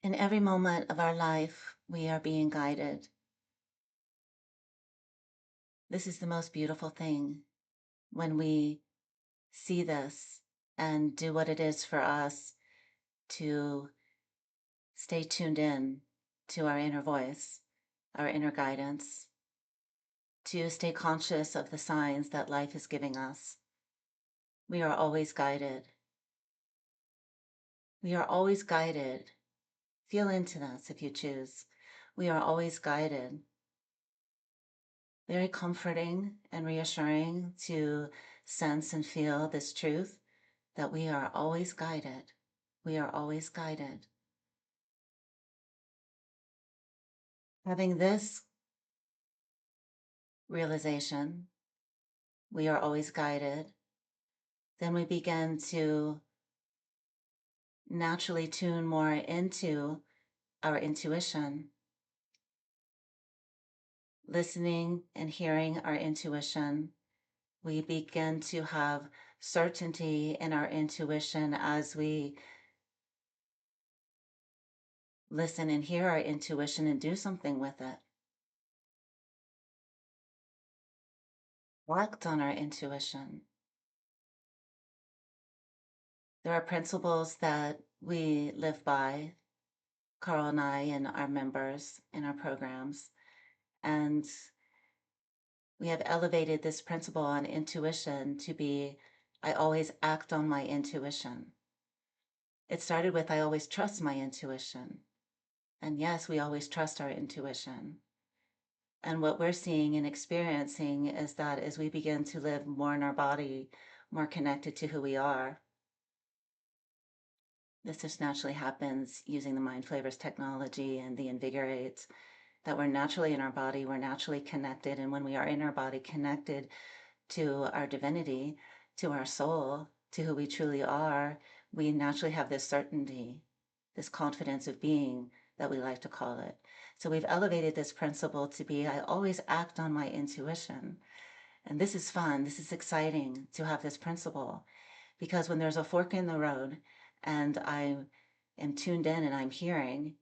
In every moment of our life, we are being guided. This is the most beautiful thing when we see this and do what it is for us to stay tuned in to our inner voice, our inner guidance, to stay conscious of the signs that life is giving us. We are always guided. We are always guided. Feel into this if you choose. We are always guided. Very comforting and reassuring to sense and feel this truth that we are always guided. We are always guided. Having this realization, we are always guided, then we begin to naturally tune more into our intuition, listening and hearing our intuition. We begin to have certainty in our intuition as we listen and hear our intuition and do something with it. Act on our intuition. There are principles that we live by, Carl and I and our members in our programs, and we have elevated this principle on intuition to be, I always act on my intuition. It started with, I always trust my intuition. And yes, we always trust our intuition. And what we're seeing and experiencing is that as we begin to live more in our body, more connected to who we are, this just naturally happens using the Mind Flavors technology and the Invigorate, that we're naturally in our body, we're naturally connected. And when we are in our body, connected to our divinity, to our soul, to who we truly are, we naturally have this certainty, this confidence of being that we like to call it. So we've elevated this principle to be, I always act on my intuition. And this is fun. This is exciting to have this principle, because when there's a fork in the road and I am tuned in and I'm hearing,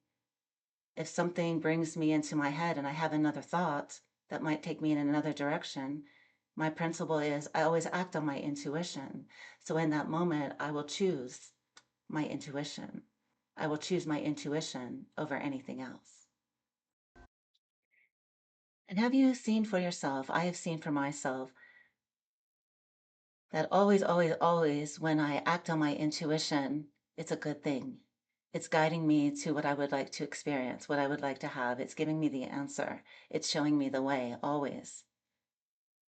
if something brings me into my head and I have another thought that might take me in another direction, my principle is I always act on my intuition. So in that moment, I will choose my intuition. I will choose my intuition over anything else. And have you seen for yourself, I have seen for myself, that always, always, always, when I act on my intuition, it's a good thing. It's guiding me to what I would like to experience, what I would like to have. It's giving me the answer. It's showing me the way, always.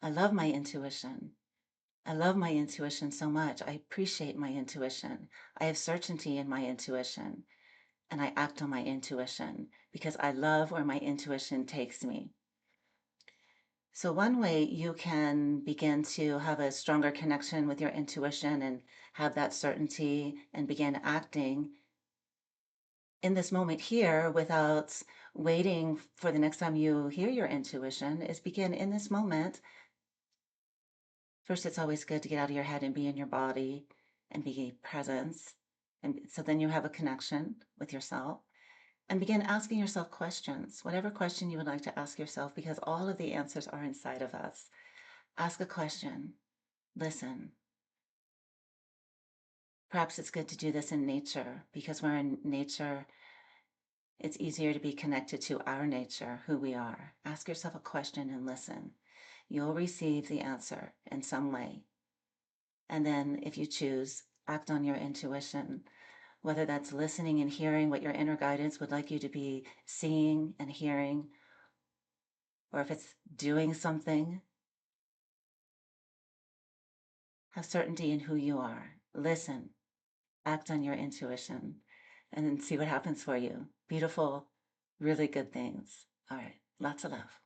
I love my intuition. I love my intuition so much. I appreciate my intuition. I have certainty in my intuition, and I act on my intuition because I love where my intuition takes me. So one way you can begin to have a stronger connection with your intuition and have that certainty and begin acting in this moment here without waiting for the next time you hear your intuition is begin in this moment. First, it's always good to get out of your head and be in your body and be present. And so then you have a connection with yourself and begin asking yourself questions, whatever question you would like to ask yourself, because all of the answers are inside of us. Ask a question, listen. Perhaps it's good to do this in nature because we're in nature. It's easier to be connected to our nature, who we are. Ask yourself a question and listen. You'll receive the answer in some way. And then if you choose, act on your intuition, whether that's listening and hearing what your inner guidance would like you to be seeing and hearing, or if it's doing something. Have certainty in who you are. Listen, act on your intuition, and then see what happens for you. Beautiful, really good things. All right, lots of love.